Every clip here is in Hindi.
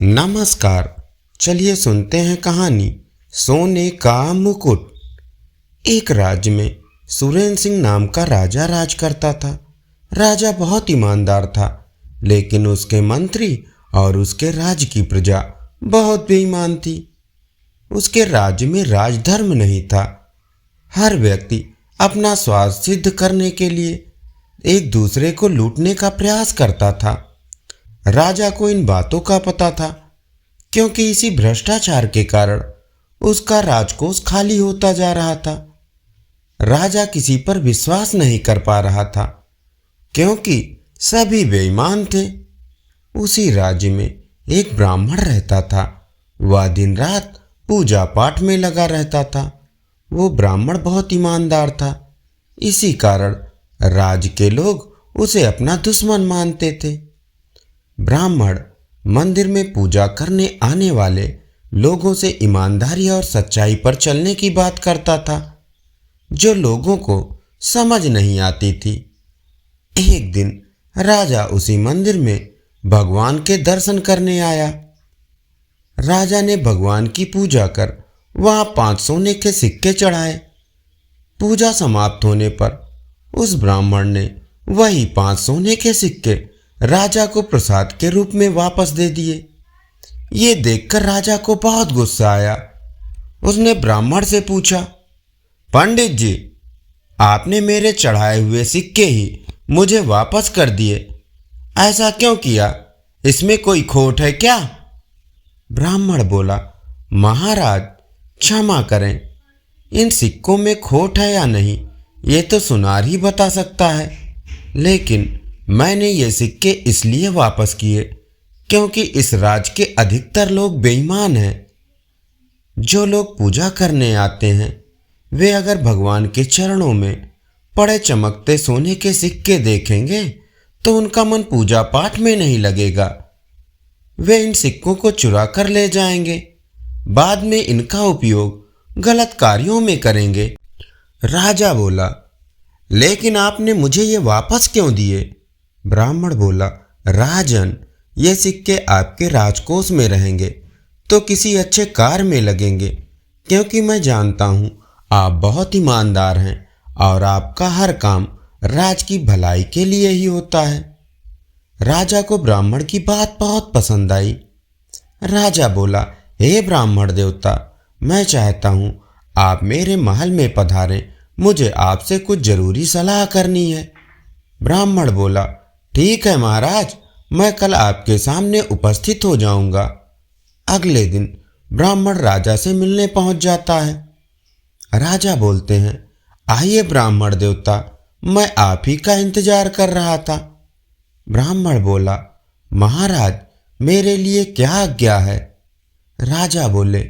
नमस्कार। चलिए सुनते हैं कहानी सोने का मुकुट। एक राज्य में सुरेंद्र सिंह नाम का राजा राज करता था। राजा बहुत ईमानदार था, लेकिन उसके मंत्री और उसके राज्य की प्रजा बहुत बेईमान थी। उसके राज्य में राजधर्म नहीं था। हर व्यक्ति अपना स्वार्थ सिद्ध करने के लिए एक दूसरे को लूटने का प्रयास करता था। राजा को इन बातों का पता था, क्योंकि इसी भ्रष्टाचार के कारण उसका राजकोष खाली होता जा रहा था। राजा किसी पर विश्वास नहीं कर पा रहा था, क्योंकि सभी बेईमान थे। उसी राज्य में एक ब्राह्मण रहता था। वह दिन रात पूजा पाठ में लगा रहता था। वो ब्राह्मण बहुत ईमानदार था। इसी कारण राज्य के लोग उसे अपना दुश्मन मानते थे। ब्राह्मण मंदिर में पूजा करने आने वाले लोगों से ईमानदारी और सच्चाई पर चलने की बात करता था, जो लोगों को समझ नहीं आती थी। एक दिन राजा उसी मंदिर में भगवान के दर्शन करने आया। राजा ने भगवान की पूजा कर वहां 5 सोने के सिक्के चढ़ाए। पूजा समाप्त होने पर उस ब्राह्मण ने वही 5 सोने के सिक्के राजा को प्रसाद के रूप में वापस दे दिए। ये देखकर राजा को बहुत गुस्सा आया। उसने ब्राह्मण से पूछा, पंडित जी, आपने मेरे चढ़ाए हुए सिक्के ही मुझे वापस कर दिए, ऐसा क्यों किया? इसमें कोई खोट है क्या? ब्राह्मण बोला, महाराज क्षमा करें, इन सिक्कों में खोट है या नहीं ये तो सुनार ही बता सकता है, लेकिन मैंने ये सिक्के इसलिए वापस किए क्योंकि इस राज्य के अधिकतर लोग बेईमान हैं। जो लोग पूजा करने आते हैं, वे अगर भगवान के चरणों में पड़े चमकते सोने के सिक्के देखेंगे तो उनका मन पूजा पाठ में नहीं लगेगा। वे इन सिक्कों को चुरा कर ले जाएंगे, बाद में इनका उपयोग गलत कार्यों में करेंगे। राजा बोला, लेकिन आपने मुझे ये वापस क्यों दिए? ब्राह्मण बोला, राजन, ये सिक्के आपके राजकोष में रहेंगे तो किसी अच्छे कार्य में लगेंगे, क्योंकि मैं जानता हूँ आप बहुत ईमानदार हैं और आपका हर काम राज की भलाई के लिए ही होता है। राजा को ब्राह्मण की बात बहुत पसंद आई। राजा बोला, हे ब्राह्मण देवता, मैं चाहता हूँ आप मेरे महल में पधारें, मुझे आपसे कुछ जरूरी सलाह करनी है। ब्राह्मण बोला, ठीक है महाराज, मैं कल आपके सामने उपस्थित हो जाऊंगा। अगले दिन ब्राह्मण राजा से मिलने पहुंच जाता है। राजा बोलते हैं, आइए ब्राह्मण देवता, मैं आप ही का इंतजार कर रहा था। ब्राह्मण बोला, महाराज मेरे लिए क्या आज्ञा है? राजा बोले,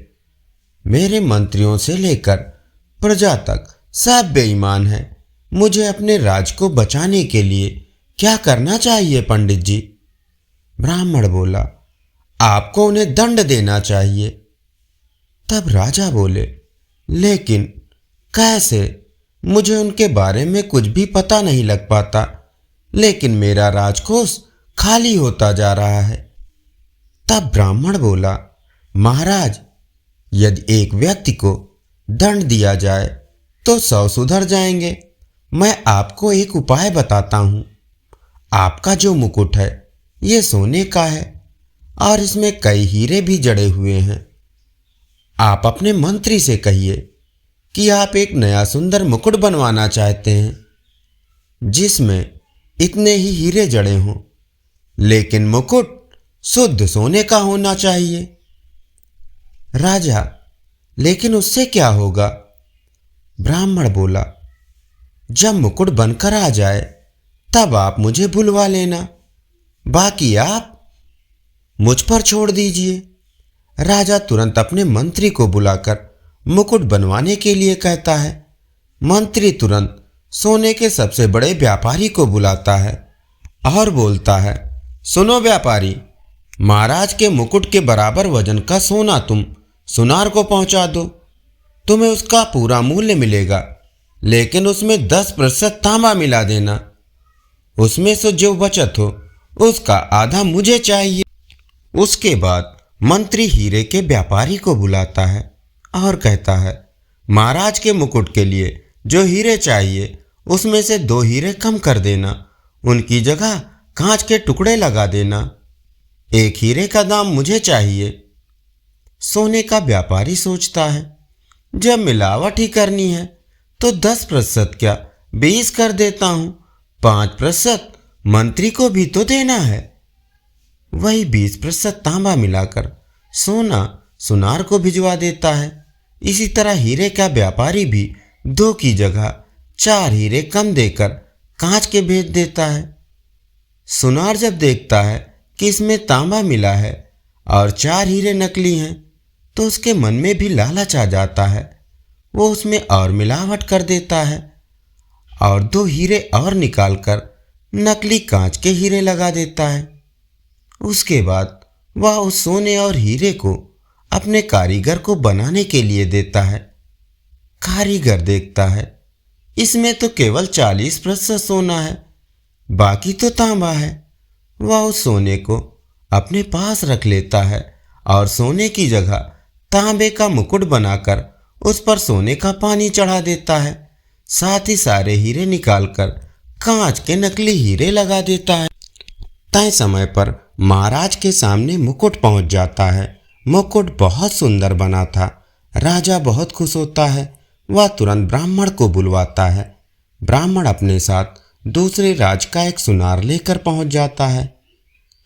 मेरे मंत्रियों से लेकर प्रजा तक सब बेईमान है। मुझे अपने राज को बचाने के लिए क्या करना चाहिए पंडित जी? ब्राह्मण बोला, आपको उन्हें दंड देना चाहिए। तब राजा बोले, लेकिन कैसे? मुझे उनके बारे में कुछ भी पता नहीं लग पाता, लेकिन मेरा राजकोष खाली होता जा रहा है। तब ब्राह्मण बोला, महाराज, यदि एक व्यक्ति को दंड दिया जाए तो 100 सुधर जाएंगे। मैं आपको एक उपाय बताता हूँ। आपका जो मुकुट है ये सोने का है और इसमें कई हीरे भी जड़े हुए हैं। आप अपने मंत्री से कहिए कि आप एक नया सुंदर मुकुट बनवाना चाहते हैं, जिसमें इतने ही हीरे जड़े हों, लेकिन मुकुट शुद्ध सोने का होना चाहिए। राजा, लेकिन उससे क्या होगा? ब्राह्मण बोला, जब मुकुट बनकर आ जाए तब आप मुझे बुलवा लेना, बाकी आप मुझ पर छोड़ दीजिए। राजा तुरंत अपने मंत्री को बुलाकर मुकुट बनवाने के लिए कहता है। मंत्री तुरंत सोने के सबसे बड़े व्यापारी को बुलाता है और बोलता है, सुनो व्यापारी, महाराज के मुकुट के बराबर वजन का सोना तुम सुनार को पहुंचा दो। तुम्हें उसका पूरा मूल्य मिलेगा, लेकिन उसमें 10% तांबा मिला देना। उसमें से जो बचत हो उसका आधा मुझे चाहिए। उसके बाद मंत्री हीरे के व्यापारी को बुलाता है और कहता है, महाराज के मुकुट के लिए जो हीरे चाहिए उसमें से 2 हीरे कम कर देना, उनकी जगह कांच के टुकड़े लगा देना। 1 हीरे का दाम मुझे चाहिए। सोने का व्यापारी सोचता है, जब मिलावट ही करनी है तो 10% क्या 20 कर देता हूं, 5% मंत्री को भी तो देना है। वही 20% तांबा मिलाकर सोना सुनार को भिजवा देता है। इसी तरह हीरे का व्यापारी भी 2 की जगह 4 हीरे कम देकर कांच के भेज देता है। सुनार जब देखता है कि इसमें तांबा मिला है और 4 हीरे नकली हैं तो उसके मन में भी लालच आ जाता है। वो उसमें और मिलावट कर देता है और 2 हीरे और निकालकर नकली कांच के हीरे लगा देता है। उसके बाद वह उस सोने और हीरे को अपने कारीगर को बनाने के लिए देता है। कारीगर देखता है इसमें तो केवल 40% सोना है, बाकी तो तांबा है। वह उस सोने को अपने पास रख लेता है और सोने की जगह तांबे का मुकुट बनाकर उस पर सोने का पानी चढ़ा देता है। साथ ही सारे हीरे निकालकर कांच के नकली हीरे लगा देता है। तय समय पर महाराज के सामने मुकुट पहुंच जाता है। मुकुट बहुत सुंदर बना था। राजा बहुत खुश होता है। वह तुरंत ब्राह्मण को बुलवाता है। ब्राह्मण अपने साथ दूसरे राज का एक सुनार लेकर पहुंच जाता है।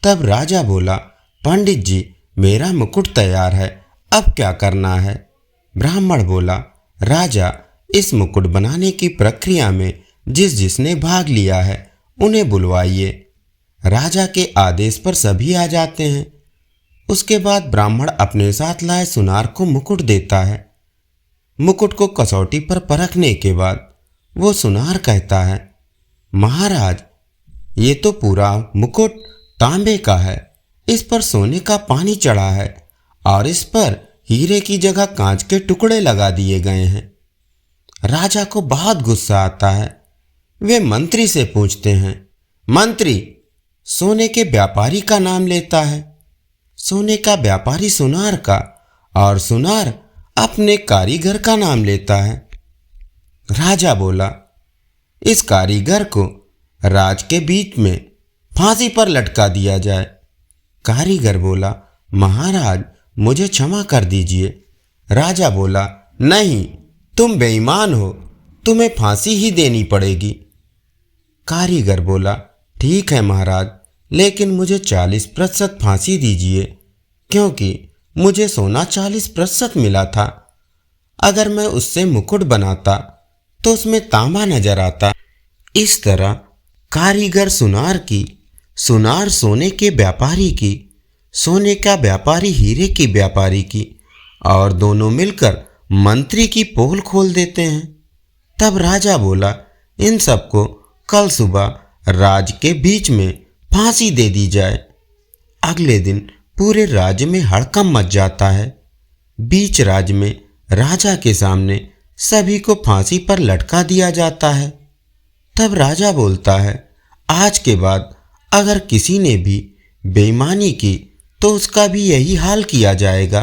तब राजा बोला, पंडित जी मेरा मुकुट तैयार है, अब क्या करना है? ब्राह्मण बोला, राजा इस मुकुट बनाने की प्रक्रिया में जिसने भाग लिया है उन्हें बुलवाइए। राजा के आदेश पर सभी आ जाते हैं। उसके बाद ब्राह्मण अपने साथ लाए सुनार को मुकुट देता है। मुकुट को कसौटी पर परखने के बाद वो सुनार कहता है, महाराज ये तो पूरा मुकुट तांबे का है, इस पर सोने का पानी चढ़ा है और इस पर हीरे की जगह कांच के टुकड़े लगा दिए गए हैं। राजा को बहुत गुस्सा आता है। वे मंत्री से पूछते हैं, मंत्री सोने के व्यापारी का नाम लेता है। सोने का व्यापारी सुनार का और सुनार अपने कारीगर का नाम लेता है। राजा बोला, इस कारीगर को राज के बीच में फांसी पर लटका दिया जाए। कारीगर बोला, महाराज मुझे क्षमा कर दीजिए। राजा बोला, नहीं तुम बेईमान हो, तुम्हें फांसी ही देनी पड़ेगी। कारीगर बोला, ठीक है महाराज, लेकिन मुझे 40% फांसी दीजिए, क्योंकि मुझे सोना 40% मिला था। अगर मैं उससे मुकुट बनाता तो उसमें तांबा नजर आता। इस तरह कारीगर सुनार की, सुनार सोने के व्यापारी की, सोने का व्यापारी हीरे की व्यापारी की और दोनों मिलकर मंत्री की पोल खोल देते हैं। तब राजा बोला, इन सबको कल सुबह राज के बीच में फांसी दे दी जाए। अगले दिन पूरे राज्य में हड़कंप मच जाता है। बीच राज्य में राजा के सामने सभी को फांसी पर लटका दिया जाता है। तब राजा बोलता है, आज के बाद अगर किसी ने भी बेईमानी की तो उसका भी यही हाल किया जाएगा।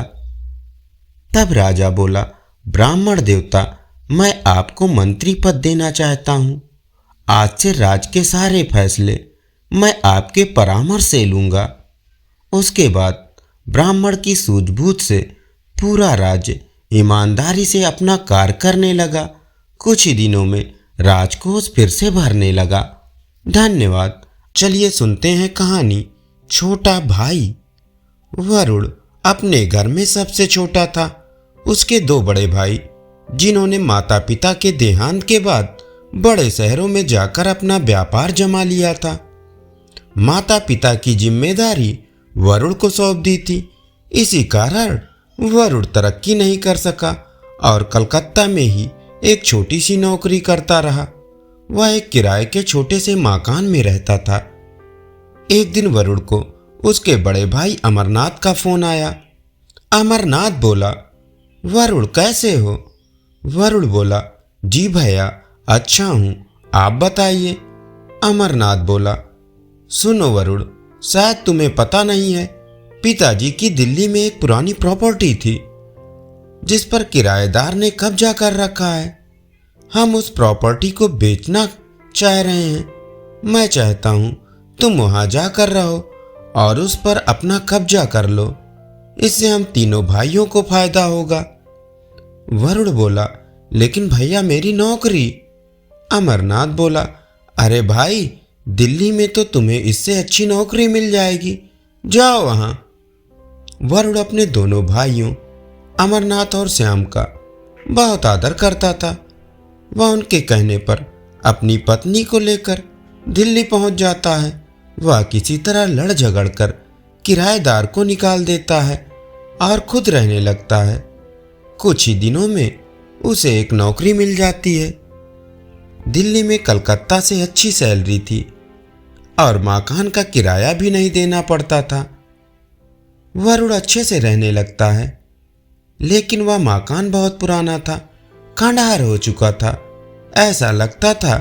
तब राजा बोला, ब्राह्मण देवता मैं आपको मंत्री पद देना चाहता हूं। आज से राज के सारे फैसले मैं आपके परामर्श से लूंगा। उसके बाद ब्राह्मण की सूझबूझ से पूरा राज्य ईमानदारी से अपना कार्य करने लगा। कुछ ही दिनों में राजकोष फिर से भरने लगा। धन्यवाद। चलिए सुनते हैं कहानी छोटा भाई। वरुण अपने घर में सबसे छोटा था। उसके 2 बड़े भाई, जिन्होंने माता पिता के देहांत के बाद बड़े शहरों में जाकर अपना व्यापार जमा लिया था। माता पिता की जिम्मेदारी वरुण को सौंप दी थी। इसी कारण वरुण तरक्की नहीं कर सका और कलकत्ता में ही एक छोटी सी नौकरी करता रहा। वह एक किराए के छोटे से मकान में रहता था। एक दिन वरुण को उसके बड़े भाई अमरनाथ का फोन आया। अमरनाथ बोला, वरुण कैसे हो? वरुण बोला, जी भैया अच्छा हूँ, आप बताइए। अमरनाथ बोला, सुनो वरुण, शायद तुम्हें पता नहीं है पिताजी की दिल्ली में एक पुरानी प्रॉपर्टी थी जिस पर किराएदार ने कब्जा कर रखा है। हम उस प्रॉपर्टी को बेचना चाह रहे हैं। मैं चाहता हूं तुम वहां जाकर रहो और उस पर अपना कब्जा कर लो। इससे हम तीनों भाइयों को फायदा होगा। वरुण बोला, लेकिन भैया मेरी नौकरी। अमरनाथ बोला, अरे भाई, दिल्ली में तो तुम्हें इससे अच्छी नौकरी मिल जाएगी, जाओ वहां। वरुण अपने दोनों भाइयों अमरनाथ और श्याम का बहुत आदर करता था। वह उनके कहने पर अपनी पत्नी को लेकर दिल्ली पहुंच जाता है। वह किसी तरह लड़ झगड़ कर किराएदार को निकाल देता है और खुद रहने लगता है। कुछ ही दिनों में उसे एक नौकरी मिल जाती है। दिल्ली में कलकत्ता से अच्छी सैलरी थी और मकान का किराया भी नहीं देना पड़ता था। वरुण अच्छे से रहने लगता है, लेकिन वह मकान बहुत पुराना था, खंडहर हो चुका था। ऐसा लगता था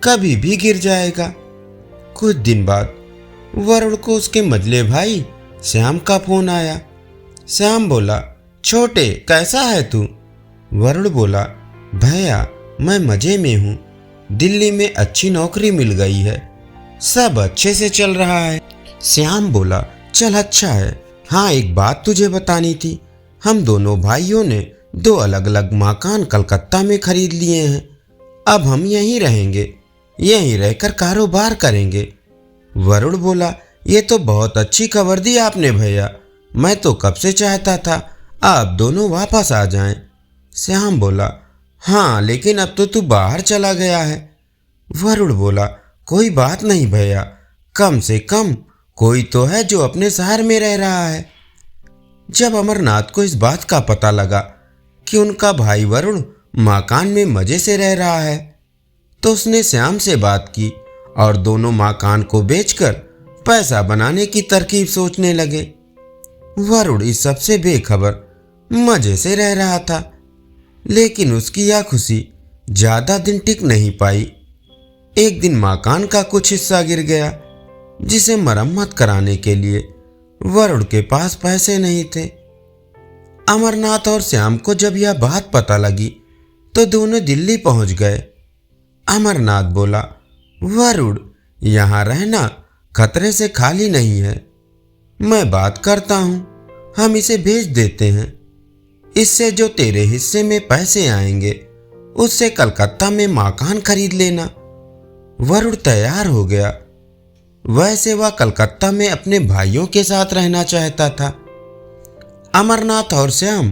कभी भी गिर जाएगा। कुछ दिन बाद वरुण को उसके मझले भाई श्याम का फोन आया। श्याम बोला, छोटे कैसा है तू? वरुण बोला, भैया मैं मजे में हूँ, दिल्ली में अच्छी नौकरी मिल गई है, सब अच्छे से चल रहा है। श्याम बोला, चल अच्छा है। हाँ, एक बात तुझे बतानी थी। हम दोनों भाइयों ने 2 अलग अलग मकान कलकत्ता में खरीद लिए हैं। अब हम यहीं रहेंगे, यहीं रहकर कारोबार करेंगे। वरुण बोला, ये तो बहुत अच्छी खबर दी आपने भैया, मैं तो कब से चाहता था आप दोनों वापस आ जाएं। श्याम बोला, हाँ लेकिन अब तो तू बाहर चला गया है। वरुण बोला, कोई बात नहीं भैया, कम से कम कोई तो है जो अपने शहर में रह रहा है। जब अमरनाथ को इस बात का पता लगा कि उनका भाई वरुण मकान में मजे से रह रहा है, तो उसने श्याम से बात की और दोनों मकान को बेचकर पैसा बनाने की तरकीब सोचने लगे। वरुण इस सबसे बेखबर मजे से रह रहा था, लेकिन उसकी यह खुशी ज्यादा दिन टिक नहीं पाई। एक दिन मकान का कुछ हिस्सा गिर गया, जिसे मरम्मत कराने के लिए वरुण के पास पैसे नहीं थे। अमरनाथ और श्याम को जब यह बात पता लगी तो दोनों दिल्ली पहुंच गए। अमरनाथ बोला, वरुण यहाँ रहना खतरे से खाली नहीं है, मैं बात करता हूँ, हम इसे बेच देते हैं। इससे जो तेरे हिस्से में पैसे आएंगे उससे कलकत्ता में मकान खरीद लेना। वरुण तैयार हो गया। वैसे वह कलकत्ता में अपने भाइयों के साथ रहना चाहता था। अमरनाथ और श्याम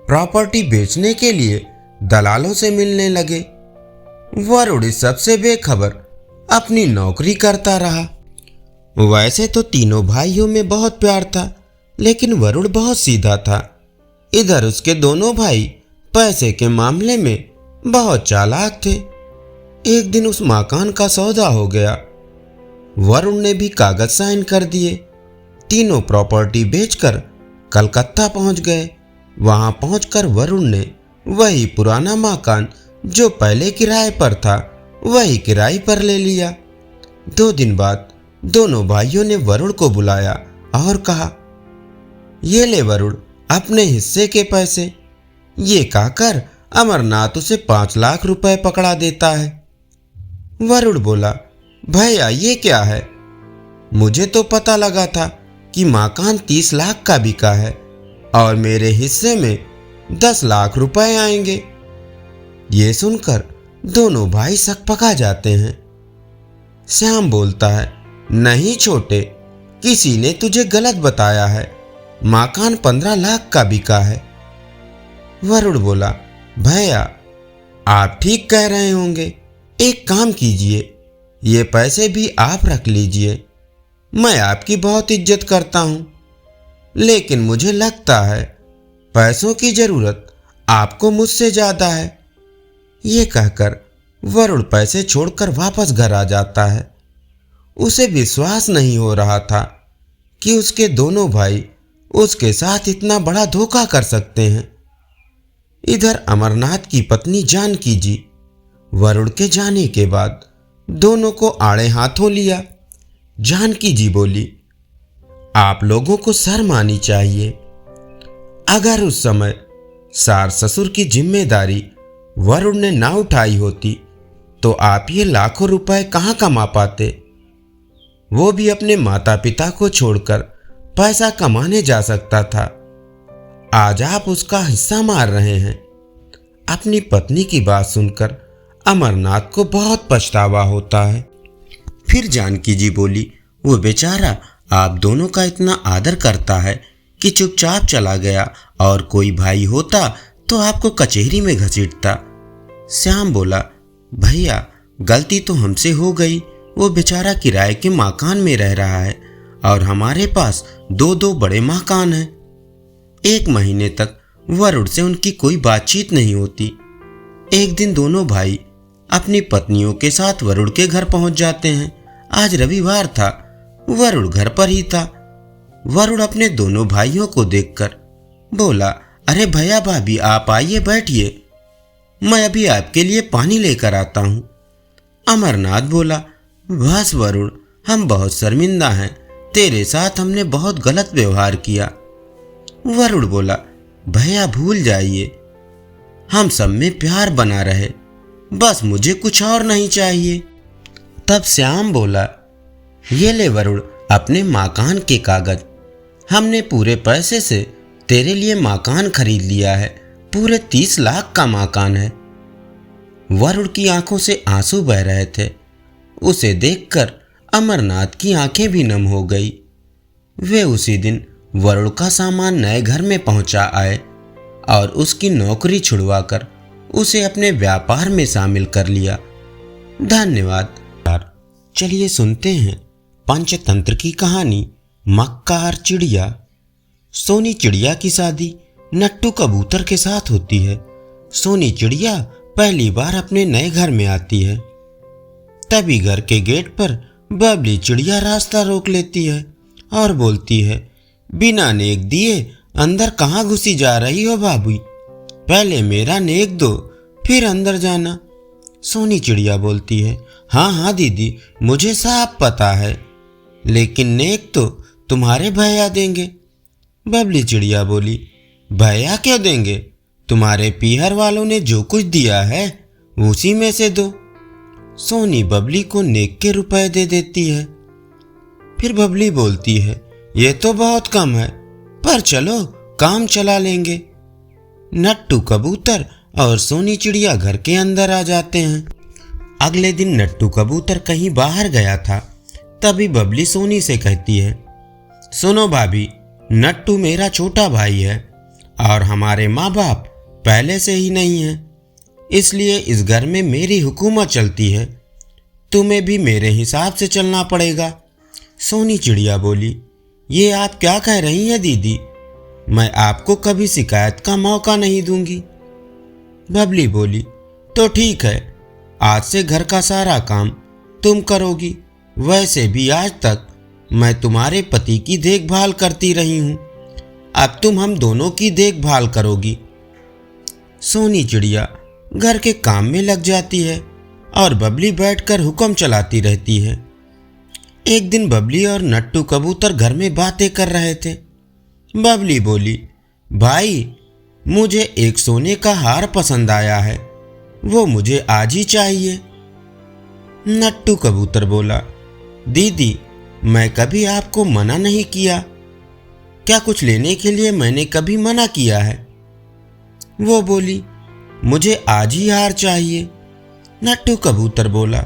प्रॉपर्टी बेचने के लिए दलालों से मिलने लगे। वरुण इस सबसे बेखबर अपनी नौकरी करता रहा। वैसे तो तीनों भाइयों में बहुत प्यार था, लेकिन वरुण बहुत सीधा था। इधर उसके दोनों भाई पैसे के मामले में बहुत चालाक थे। एक दिन उस मकान का सौदा हो गया। वरुण ने भी कागज साइन कर दिए। तीनों प्रॉपर्टी बेचकर कलकत्ता पहुंच गए। वहां पहुंचकर वरुण ने वही पुराना मकान जो पहले किराए पर था वही किराए पर ले लिया। 2 दिन बाद दोनों भाइयों ने वरुण को बुलाया और कहा, ये ले वरुण अपने हिस्से के पैसे। ये कहकर अमरनाथ उसे 5 लाख रुपए पकड़ा देता है। वरुण बोला, भैया ये क्या है? मुझे तो पता लगा था कि मकान 30 लाख का बिका है और मेरे हिस्से में 10 लाख रुपए आएंगे। ये सुनकर दोनों भाई सकपका जाते हैं। श्याम बोलता है, नहीं छोटे, किसी ने तुझे गलत बताया है, मकान 15 लाख का बिका है। वरुण बोला, भैया आप ठीक कह रहे होंगे, एक काम कीजिए, ये पैसे भी आप रख लीजिए। मैं आपकी बहुत इज्जत करता हूं, लेकिन मुझे लगता है पैसों की जरूरत आपको मुझसे ज्यादा है। ये कहकर वरुण पैसे छोड़कर वापस घर आ जाता है। उसे विश्वास नहीं हो रहा था कि उसके दोनों भाई उसके साथ इतना बड़ा धोखा कर सकते हैं। इधर अमरनाथ की पत्नी जानकी जी वरुण के जाने के बाद दोनों को आड़े हाथों लिया। जानकी जी बोली, आप लोगों को शर्म आनी चाहिए। अगर उस समय सास ससुर की जिम्मेदारी वरुण ने ना उठाई होती तो आप ये लाखों रुपए कहाँ कमा पाते। वो भी अपने माता पिता को छोड़कर पैसा कमाने जा सकता था। आज आप उसका हिस्सा मार रहे हैं। अपनी पत्नी की बात सुनकर अमरनाथ को बहुत पछतावा होता है। फिर जानकी जी बोली, वो बेचारा आप दोनों का इतना आदर करता है कि चुपचाप चला गया, और कोई भाई होता तो आपको कचहरी में घसीटता। श्याम बोला, भैया गलती तो हमसे हो गई। वो बेचारा किराए के मकान में रह रहा है और हमारे पास दो बड़े मकान हैं। 1 महीने तक वरुण से उनकी कोई बातचीत नहीं होती। एक दिन दोनों भाई अपनी पत्नियों के साथ वरुण के घर पहुंच जाते हैं। आज रविवार था, वरुण घर पर ही था। वरुण अपने दोनों भाइयों को देखकर बोला, अरे भैया भाभी आप आइए बैठिए, मैं अभी आपके लिए पानी लेकर आता हूँ। अमरनाथ बोला, बस वरुण हम बहुत शर्मिंदा हैं, तेरे साथ हमने बहुत गलत व्यवहार किया। वरुण बोला, भैया भूल जाइए, हम सब में प्यार बना रहे, बस मुझे कुछ और नहीं चाहिए। तब श्याम बोला, ये ले वरुण अपने मकान के कागज, हमने पूरे पैसे से तेरे लिए मकान खरीद लिया है। पूरे 30 लाख का मकान है। वरुण की आंखों से आंसू बह रहे थे। उसे देखकर अमरनाथ की आंखें भी नम हो गई। वे उसी दिन वरुण का सामान नए घर में पहुंचा आए और उसकी नौकरी छुड़वाकर उसे अपने व्यापार में शामिल कर लिया। धन्यवाद। चलिए सुनते हैं पंचतंत्र की कहानी, मक्का और चिड़िया। सोनी चिड़िया की शादी नट्टू कबूतर के साथ होती है। सोनी चिड़िया पहली बार अपने नए घर में आती है। तभी घर के गेट पर बबली चिड़िया रास्ता रोक लेती है और बोलती है, बिना नेक दिए अंदर कहाँ घुसी जा रही हो भाभी? पहले मेरा नेक दो फिर अंदर जाना। सोनी चिड़िया बोलती है, हाँ हाँ दीदी मुझे साफ पता है, लेकिन नेक तो तुम्हारे भैया देंगे। बबली चिड़िया बोली, भैया क्यों देंगे? तुम्हारे पीहर वालों ने जो कुछ दिया है उसी में से दो। सोनी बबली को नेक के रुपए दे देती है। फिर बबली बोलती है, ये तो बहुत कम है, पर चलो काम चला लेंगे। नट्टू कबूतर और सोनी चिड़िया घर के अंदर आ जाते हैं। अगले दिन नट्टू कबूतर कहीं बाहर गया था। तभी बबली सोनी से कहती है, सुनो भाभी, नट्टू मेरा छोटा भाई है और हमारे माँ बाप पहले से ही नहीं है, इसलिए इस घर में मेरी हुकूमत चलती है, तुम्हें भी मेरे हिसाब से चलना पड़ेगा। सोनी चिड़िया बोली, ये आप क्या कह रही हैं दीदी? मैं आपको कभी शिकायत का मौका नहीं दूंगी। बबली बोली, तो ठीक है, आज से घर का सारा काम तुम करोगी। वैसे भी आज तक मैं तुम्हारे पति की देखभाल करती रही हूँ, अब तुम हम दोनों की देखभाल करोगी। सोनी चिड़िया घर के काम में लग जाती है और बबली बैठकर हुक्म चलाती रहती है। एक दिन बबली और नट्टू कबूतर घर में बातें कर रहे थे। बबली बोली, भाई मुझे एक सोने का हार पसंद आया है, वो मुझे आज ही चाहिए। नट्टू कबूतर बोला, दीदी मैं कभी आपको मना नहीं किया, क्या कुछ लेने के लिए मैंने कभी मना किया है? वो बोली, मुझे आज ही हार चाहिए। नट्टू कबूतर बोला,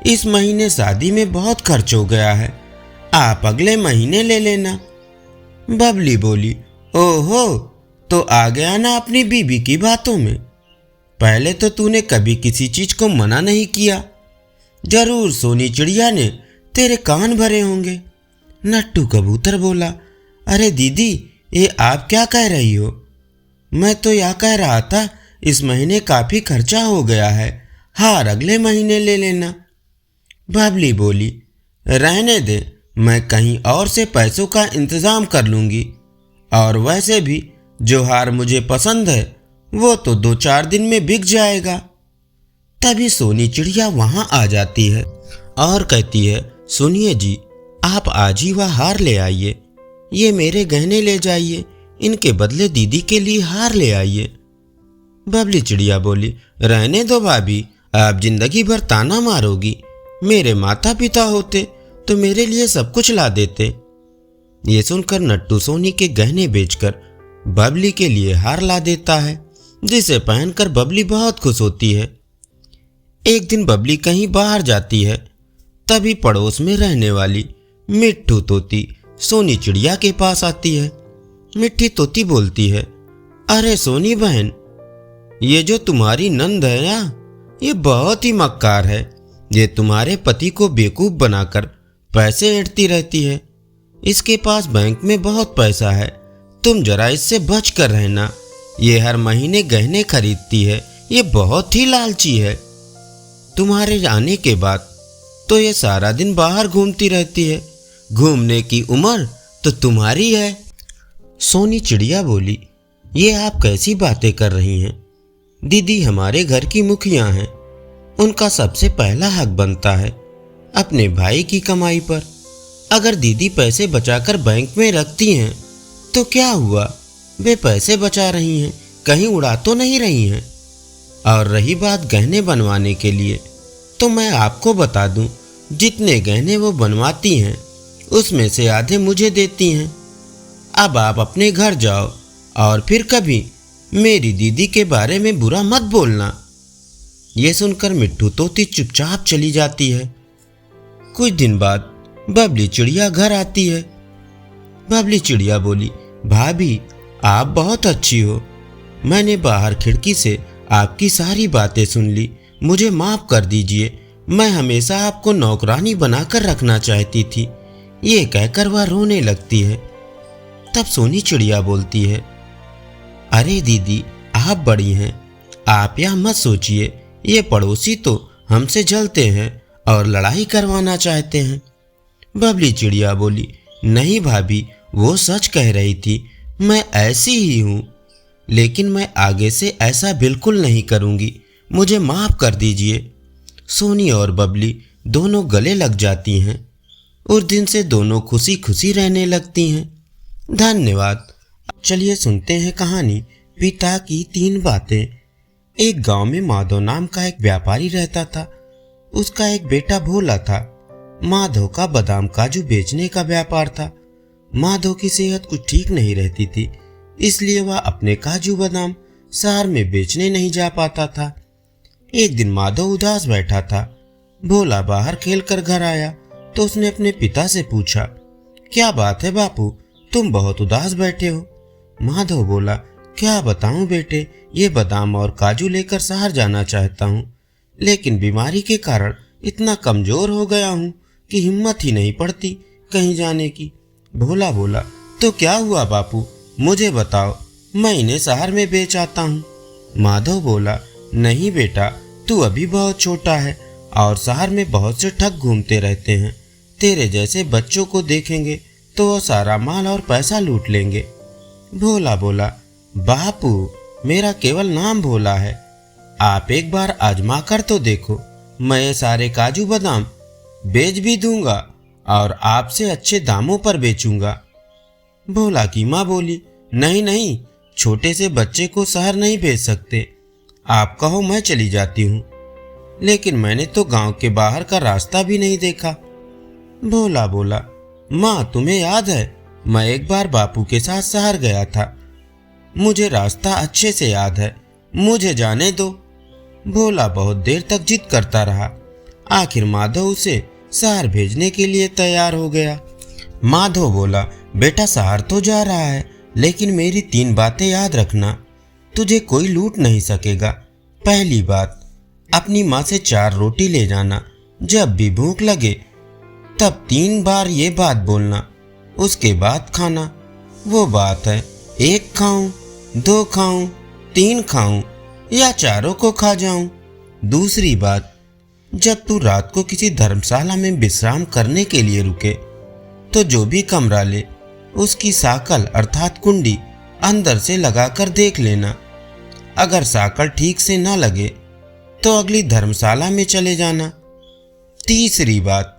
इस महीने शादी में बहुत खर्च हो गया है, आप अगले महीने ले लेना। बबली बोली, ओहो, तो आ गया ना अपनी बीबी की बातों में। पहले तो तूने कभी किसी चीज को मना नहीं किया, जरूर सोनी चिड़िया ने तेरे कान भरे होंगे। नट्टू कबूतर बोला, अरे दीदी ये आप क्या कह रही हो? मैं तो यह कह रहा था इस महीने काफी खर्चा हो गया है, हार अगले महीने ले लेना। बबली बोली, रहने दे, मैं कहीं और से पैसों का इंतजाम कर लूंगी, और वैसे भी जो हार मुझे पसंद है वो तो 2-4 दिन में बिक जाएगा। तभी सोनी चिड़िया वहां आ जाती है और कहती है, सुनिए जी, आप आज ही वह हार ले आइए, ये मेरे गहने ले जाइए, इनके बदले दीदी के लिए हार ले आइए। बबली चिड़िया बोली, रहने दो भाभी, आप जिंदगी भर ताना मारोगी। मेरे माता पिता होते तो मेरे लिए सब कुछ ला देते। ये सुनकर नट्टू सोनी के गहने बेचकर बबली के लिए हार ला देता है, जिसे पहनकर बबली बहुत खुश होती है। एक दिन बबली कहीं बाहर जाती है, तभी पड़ोस में रहने वाली मिट्ठू तोती सोनी चिड़िया के पास आती है। मिट्ठी तोती बोलती है, अरे सोनी बहन, ये जो तुम्हारी नंद है ना, ये बहुत ही मक्कार है। ये तुम्हारे पति को बेवकूफ बनाकर पैसे ऐंठती रहती है। इसके पास बैंक में बहुत पैसा है, तुम जरा इससे बच कर रहना। ये हर महीने गहने खरीदती है, ये बहुत ही लालची है। तुम्हारे आने के बाद तो ये सारा दिन बाहर घूमती रहती है, घूमने की उम्र तो तुम्हारी है। सोनी चिड़िया बोली, ये आप कैसी बातें कर रही हैं? दीदी हमारे घर की मुखिया हैं, उनका सबसे पहला हक बनता है अपने भाई की कमाई पर। अगर दीदी पैसे बचाकर बैंक में रखती हैं तो क्या हुआ, वे पैसे बचा रही हैं, कहीं उड़ा तो नहीं रही हैं। और रही बात गहने बनवाने के लिए, तो मैं आपको बता दूं, जितने गहने वो बनवाती हैं उसमें से आधे मुझे देती हैं। अब आप अपने घर जाओ और फिर कभी मेरी दीदी के बारे में बुरा मत बोलना। ये सुनकर मिट्ठू तोती चुपचाप चली जाती है। कुछ दिन बाद बबली चिड़िया घर आती है। बबली चिड़िया बोली, भाभी आप बहुत अच्छी हो। मैंने बाहर खिड़की से आपकी सारी बातें सुन ली, मुझे माफ कर दीजिए। मैं हमेशा आपको नौकरानी बनाकर रखना चाहती थी। ये कहकर वह रोने लगती है। तब सोनी चिड़िया बोलती है, अरे दीदी आप बड़ी हैं, आप यह मत सोचिए, ये पड़ोसी तो हमसे जलते हैं और लड़ाई करवाना चाहते हैं। बबली चिड़िया बोली, नहीं भाभी, वो सच कह रही थी, मैं ऐसी ही हूँ, लेकिन मैं आगे से ऐसा बिल्कुल नहीं करूँगी, मुझे माफ़ कर दीजिए। सोनी और बबली दोनों गले लग जाती हैं। उस दिन से दोनों खुशी खुशी रहने लगती हैं। धन्यवाद। चलिए सुनते हैं कहानी पिता की 3 बातें। एक गांव में माधव नाम का एक व्यापारी रहता था। उसका एक बेटा भोला था। माधव का बादाम काजू बेचने का व्यापार था। माधव की सेहत कुछ ठीक नहीं रहती थी, इसलिए वह अपने काजू बादाम शहर में बेचने नहीं जा पाता था। एक दिन माधव उदास बैठा था। भोला बाहर खेलकर घर आया तो उसने अपने पिता से पूछा, क्या बात है बापू, तुम बहुत उदास बैठे हो? माधव बोला, क्या बताऊं बेटे, ये बादाम और काजू लेकर शहर जाना चाहता हूँ, लेकिन बीमारी के कारण इतना कमजोर हो गया हूँ कि हिम्मत ही नहीं पड़ती कहीं जाने की। भोला बोला, तो क्या हुआ बापू, मुझे बताओ, मैं इन्हें शहर में बेच आता हूँ। माधव बोला, नहीं बेटा, तू अभी बहुत छोटा है और शहर में बहुत से ठग घूमते रहते हैं। तेरे जैसे बच्चों को देखेंगे तो वो सारा माल और पैसा लूट लेंगे। भोला बोला, बापू मेरा केवल नाम भोला है, आप एक बार आजमा कर तो देखो, मैं ये सारे काजू बादाम बेच भी दूंगा और आपसे अच्छे दामों पर बेचूंगा। भोला की माँ बोली, नहीं नहीं, छोटे से बच्चे को शहर नहीं भेज सकते, आप कहो मैं चली जाती हूँ, लेकिन मैंने तो गांव के बाहर का रास्ता भी नहीं देखा। भोला बोला, माँ तुम्हें याद है, मैं एक बार बापू के साथ शहर गया था, मुझे रास्ता अच्छे से याद है, मुझे जाने दो। भोला बहुत देर तक जिद करता रहा। आखिर माधव उसे शहर भेजने के लिए तैयार हो गया। माधव बोला, बेटा शहर तो जा रहा है, लेकिन मेरी 3 बातें याद रखना, तुझे कोई लूट नहीं सकेगा। पहली बात, अपनी माँ से 4 रोटी ले जाना, जब भी भूख लगे तब 3 बार ये बात बोलना, उसके बाद खाना। वो बात है, 1 खाऊं, 2 खाऊं, 3 खाऊं या चारों को खा जाऊं। दूसरी बात, जब तू रात को किसी धर्मशाला में विश्राम करने के लिए रुके तो जो भी कमरा ले उसकी साकल अर्थात कुंडी अंदर से लगाकर देख लेना। अगर साकल ठीक से न लगे तो अगली धर्मशाला में चले जाना। तीसरी बात,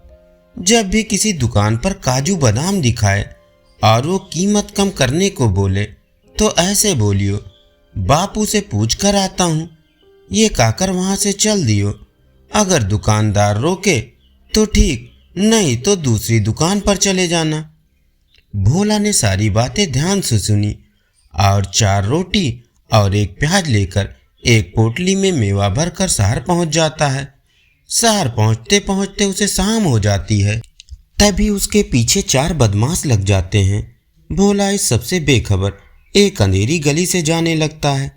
जब भी किसी दुकान पर काजू बादाम दिखाए और वो कीमत कम करने को बोले तो ऐसे बोलियो, बापू से पूछ कर आता हूँ, ये कहकर वहाँ से चल दियो। अगर दुकानदार रोके तो ठीक, नहीं तो दूसरी दुकान पर चले जाना। भोला ने सारी बातें ध्यान से सुनी और 4 रोटी और 1 प्याज लेकर एक पोटली में मेवा भरकर शहर पहुंच जाता है। शहर पहुंचते पहुंचते उसे शाम हो जाती है। तभी उसके पीछे 4 बदमाश लग जाते हैं। भोला इस सबसे बेखबर एक अंधेरी गली से जाने लगता है।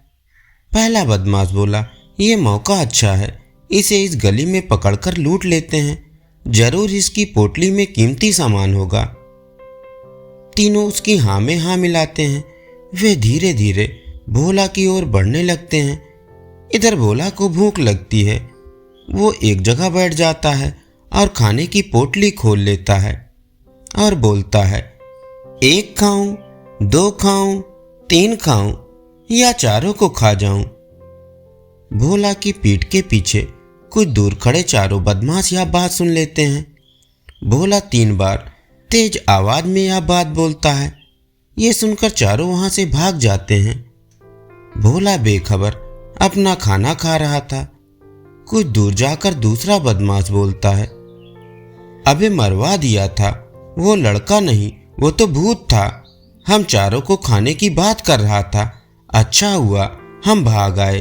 पहला बदमाश बोला, ये मौका अच्छा है, इसे इस गली में पकड़कर लूट लेते हैं, जरूर इसकी पोटली में कीमती सामान होगा। तीनों उसकी हाँ में हाँ मिलाते हैं। वे धीरे धीरे भोला की ओर बढ़ने लगते हैं। इधर भोला को भूख लगती है। वो एक जगह बैठ जाता है और खाने की पोटली खोल लेता है और बोलता है, 1 खाऊं, 2 खाऊं, 3 खाऊं या चारों को खा जाऊं। भोला की पीठ के पीछे कुछ दूर खड़े चारों बदमाश यह बात सुन लेते हैं। भोला 3 बार तेज आवाज में यह बात बोलता है। ये सुनकर चारों वहां से भाग जाते हैं। भोला बेखबर अपना खाना खा रहा था। कुछ दूर जाकर दूसरा बदमाश बोलता है, अबे मरवा दिया था, वो लड़का नहीं, वो तो भूत था। हम चारों को खाने की बात कर रहा था, अच्छा हुआ हम भाग आए।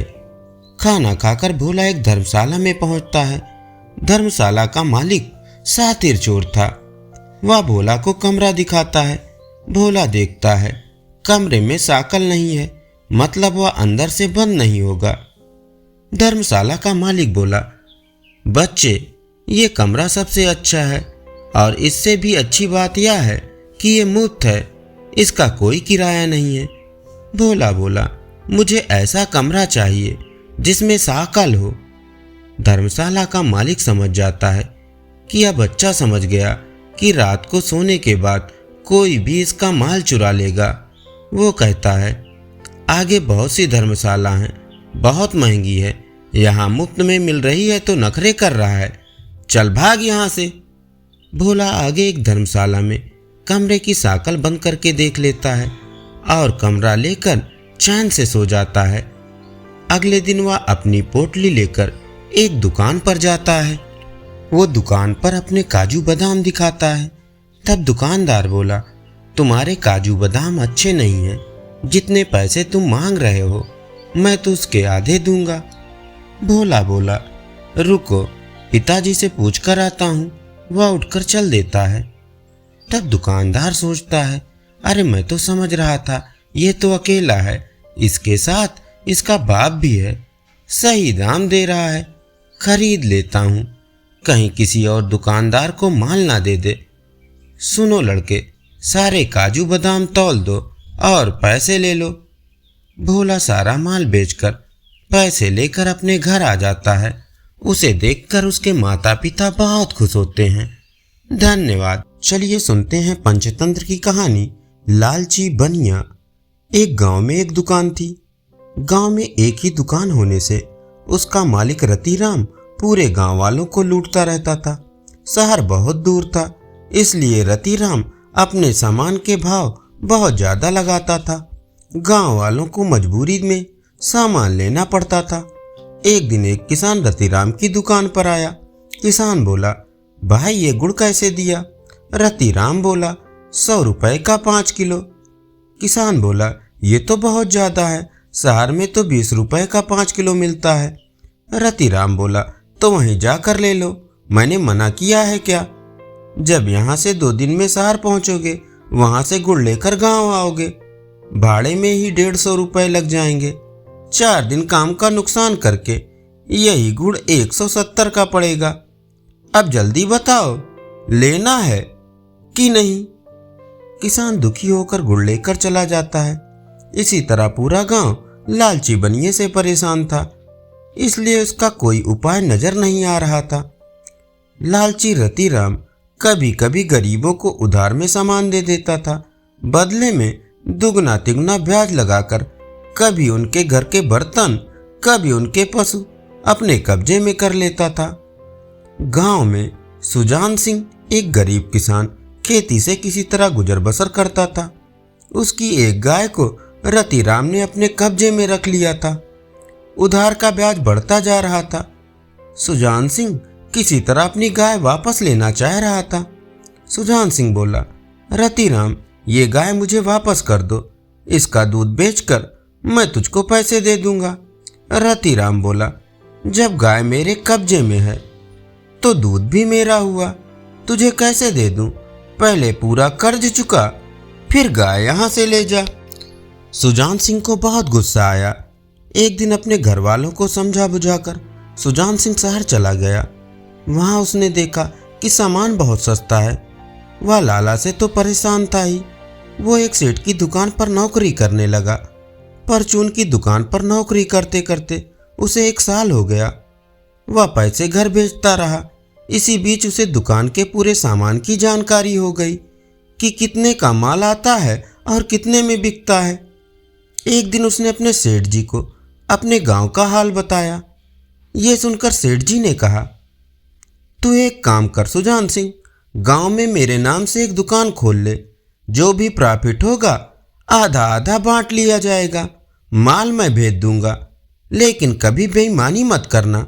खाना खाकर भोला एक धर्मशाला में पहुंचता है। धर्मशाला का मालिक सातिर चोर था। वह भोला को कमरा दिखाता है। भोला देखता है कमरे में साकल नहीं है, मतलब वह अंदर से बंद नहीं होगा। धर्मशाला का मालिक बोला, बच्चे ये कमरा सबसे अच्छा है और इससे भी अच्छी बात यह है कि ये मुफ्त है, इसका कोई किराया नहीं है। भोला बोला, मुझे ऐसा कमरा चाहिए जिसमें साकल हो। धर्मशाला का मालिक समझ जाता है कि यह बच्चा समझ गया कि रात को सोने के बाद कोई भी इसका माल चुरा लेगा। वो कहता है, आगे बहुत सी धर्मशाला हैं, बहुत महंगी है, यहाँ मुफ्त में मिल रही है तो नखरे कर रहा है, चल भाग यहाँ से। भोला आगे एक धर्मशाला में कमरे की साकल बंद करके देख लेता है और कमरा लेकर चैन से सो जाता है। अगले दिन वह अपनी पोटली लेकर एक दुकान पर जाता है। वो दुकान पर अपने काजू बादाम दिखाता है। तब दुकानदार बोला, तुम्हारे काजू बादाम अच्छे नहीं हैं, जितने पैसे तुम मांग रहे हो मैं तो उसके आधे दूंगा। भोला बोला, रुको पिताजी से पूछ कर आता हूँ। वह उठकर चल देता है। तब दुकानदार सोचता है, अरे मैं तो समझ रहा था ये तो अकेला है, इसके साथ इसका बाप भी है, सही दाम दे रहा है, खरीद लेता हूँ, कहीं किसी और दुकानदार को माल ना दे दे। सुनो लड़के, सारे काजू बादाम तौल दो और पैसे ले लो। भोला सारा माल बेचकर पैसे लेकर अपने घर आ जाता है। उसे देखकर उसके माता पिता बहुत खुश होते हैं। धन्यवाद। चलिए सुनते हैं पंचतंत्र की कहानी लालची बनिया। एक गांव में एक दुकान थी। गांव में एक ही दुकान होने से उसका मालिक रतिराम पूरे गांव वालों को लूटता रहता था। शहर बहुत दूर था, इसलिए रतिराम अपने सामान के भाव बहुत ज्यादा लगाता था। गांव वालों को मजबूरी में सामान लेना पड़ता था। एक दिन एक किसान रतिराम की दुकान पर आया। किसान बोला, भाई ये गुड़ कैसे दिया? रतिराम बोला, 100 रुपए का 5 किलो। किसान बोला, ये तो बहुत ज्यादा है, शहर में तो 20 रुपए का 5 किलो मिलता है। रतिराम बोला, तो वहीं जाकर ले लो, मैंने मना किया है क्या? जब यहाँ से 2 दिन में शहर पहुँचोगे, वहाँ से गुड़ लेकर गांव आओगे, भाड़े में ही 150 रुपए लग जाएंगे। 4 दिन काम का नुकसान करके यही गुड़ 170 का पड़ेगा। अब जल्दी बताओ, लेना है कि नहीं? किसान दुखी होकर गुड़ लेकर चला जाता है। इसी तरह पूरा गांव लालची बनिए से परेशान था, इसलिए उसका कोई उपाय नजर नहीं आ रहा था। लालची रतिराम कभी कभी गरीबों को उधार में सामान दे देता था, बदले में दुगना तिगुना ब्याज लगाकर कभी उनके घर के बर्तन, कभी उनके पशु अपने कब्जे में कर लेता था। गांव में सुजान सिंह एक गरीब किसान खेती से किसी तरह गुजर बसर करता था। उसकी एक गाय को रतिराम ने अपने कब्जे में रख लिया था। उधार का ब्याज बढ़ता जा रहा था। सुजान सिंह किसी तरह अपनी गाय वापस लेना चाह रहा था। सुजान सिंह बोला, रतिराम, ये गाय मुझे वापस कर दो, इसका दूध बेचकर मैं तुझको पैसे दे दूंगा। रतिराम बोला, जब गाय मेरे कब्जे में है तो दूध भी मेरा हुआ, तुझे कैसे दे दूं? पहले पूरा कर्ज चुका, फिर गाय यहाँ से ले जा। सुजान सिंह को बहुत गुस्सा आया। एक दिन अपने घर वालों को समझा बुझाकर सुजान सिंह शहर चला गया। वहाँ उसने देखा कि सामान बहुत सस्ता है। वह लाला से तो परेशान था ही। वो एक सेठ की दुकान पर नौकरी करने लगा। परचून की दुकान पर नौकरी करते करते उसे 1 साल हो गया। वह पैसे घर भेजता रहा। इसी बीच उसे दुकान के पूरे सामान की जानकारी हो गई कि कितने का माल आता है और कितने में बिकता है। एक दिन उसने अपने सेठ जी को अपने गांव का हाल बताया। ये सुनकर सेठ जी ने कहा, तू एक काम कर सुजान सिंह, गांव में मेरे नाम से एक दुकान खोल ले। जो भी प्रॉफिट होगा आधा आधा बांट लिया जाएगा। माल मैं भेज दूंगा, लेकिन कभी बेईमानी मत करना।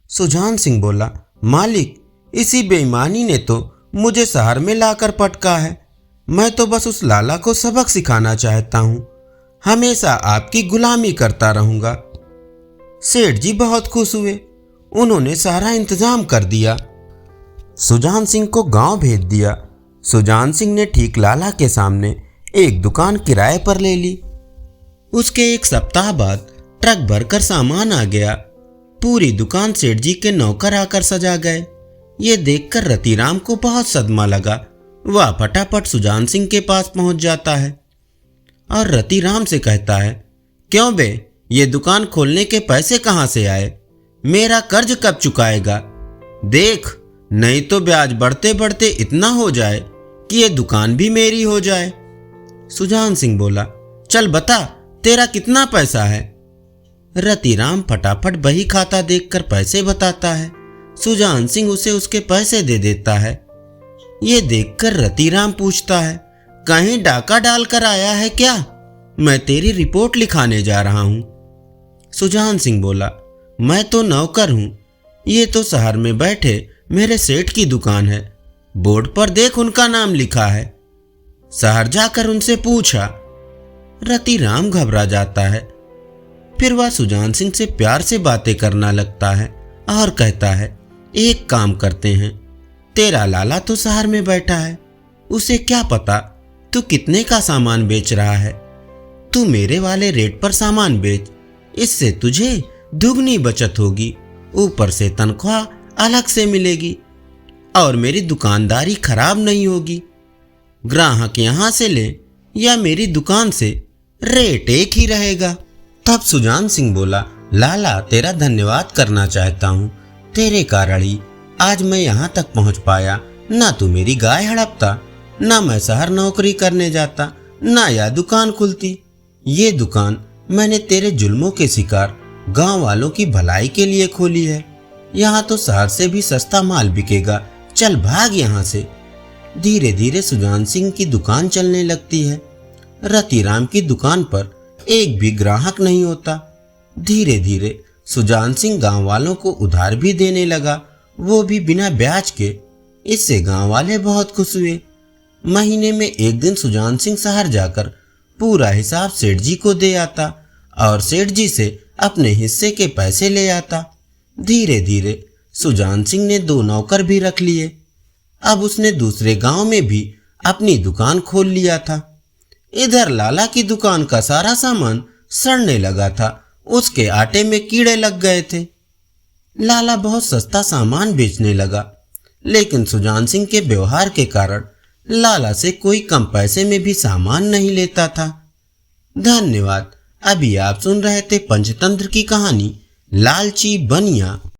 सुजान सिंह बोला, मालिक, इसी बेईमानी ने तो मुझे शहर में लाकर पटका है। मैं तो बस उस लाला को सबक सिखाना चाहता हूँ। हमेशा आपकी गुलामी करता रहूंगा। सेठ जी बहुत खुश हुए। उन्होंने सारा इंतजाम कर दिया। सुजान सिंह को गांव भेज दिया। सुजान सिंह ने ठीक लाला के सामने एक दुकान किराए पर ले ली। उसके 1 सप्ताह बाद ट्रक भरकर सामान आ गया। पूरी दुकान सेठ जी के नौकर आकर सजा गए। ये देखकर रतिराम को बहुत सदमा लगा। वह फटाफट सुजान सिंह के पास पहुंच जाता है और रतिराम से कहता है, क्यों बे, ये दुकान खोलने के पैसे कहाँ से आए? मेरा कर्ज कब चुकाएगा? देख, नहीं तो ब्याज बढ़ते बढ़ते इतना हो जाए कि ये दुकान भी मेरी हो जाए। सुजान सिंह बोला, चल बता, तेरा कितना पैसा है? रतिराम फटाफट बही खाता देखकर पैसे बताता है। सुजान सिंह उसे उसके पैसे दे देता है। ये देखकर रतिराम पूछता है, कहीं डाका डालकर आया है क्या? मैं तेरी रिपोर्ट लिखाने जा रहा हूं। सुजान सिंह बोला, मैं तो नौकर हूं। ये तो शहर में बैठे मेरे सेठ की दुकान है। बोर्ड पर देख, उनका नाम लिखा है। शहर जाकर उनसे पूछा। रतिराम घबरा जाता है। फिर वह सुजान सिंह से प्यार से बातें करना लगता है और कहता है, एक काम करते हैं, तेरा लाला तो शहर में बैठा है, उसे क्या पता तू कितने का सामान बेच रहा है। तू मेरे वाले रेट पर सामान बेच, इससे तुझे दुगनी बचत होगी, ऊपर से तनख्वाह अलग से मिलेगी और मेरी दुकानदारी खराब नहीं होगी। ग्राहक यहाँ से ले या मेरी दुकान से, रेट एक ही रहेगा। तब सुजान सिंह बोला, लाला, तेरा धन्यवाद करना चाहता हूँ। तेरे कारण ही आज मैं यहाँ तक पहुँच पाया। ना तू मेरी गाय हड़पता, ना मैं शहर नौकरी करने जाता, ना यह दुकान खुलती। ये दुकान मैंने तेरे जुल्मों के शिकार गांव वालों की भलाई के लिए खोली है। यहाँ तो शहर से भी सस्ता माल बिकेगा, चल भाग यहाँ से। धीरे धीरे सुजान सिंह की दुकान चलने लगती है। रतिराम की दुकान पर एक भी ग्राहक नहीं होता। धीरे धीरे सुजान सिंह गांव वालों को उधार भी देने लगा, वो भी बिना ब्याज के। इससे गांव वाले बहुत खुश हुए। महीने में एक दिन सुजान सिंह शहर जाकर पूरा हिसाब सेठ जी को दे आता और सेठ जी से अपने हिस्से के पैसे ले आता। धीरे धीरे सुजान सिंह ने 2 नौकर भी रख लिए। अब उसने दूसरे गांव में भी अपनी दुकान खोल लिया था। इधर लाला की दुकान का सारा सामान सड़ने लगा था, उसके आटे में कीड़े लग गए थे। लाला बहुत सस्ता सामान बेचने लगा, लेकिन सुजान सिंह के व्यवहार के कारण लाला से कोई कम पैसे में भी सामान नहीं लेता था। धन्यवाद। अभी आप सुन रहे थे पंचतंत्र की कहानी लालची बनिया।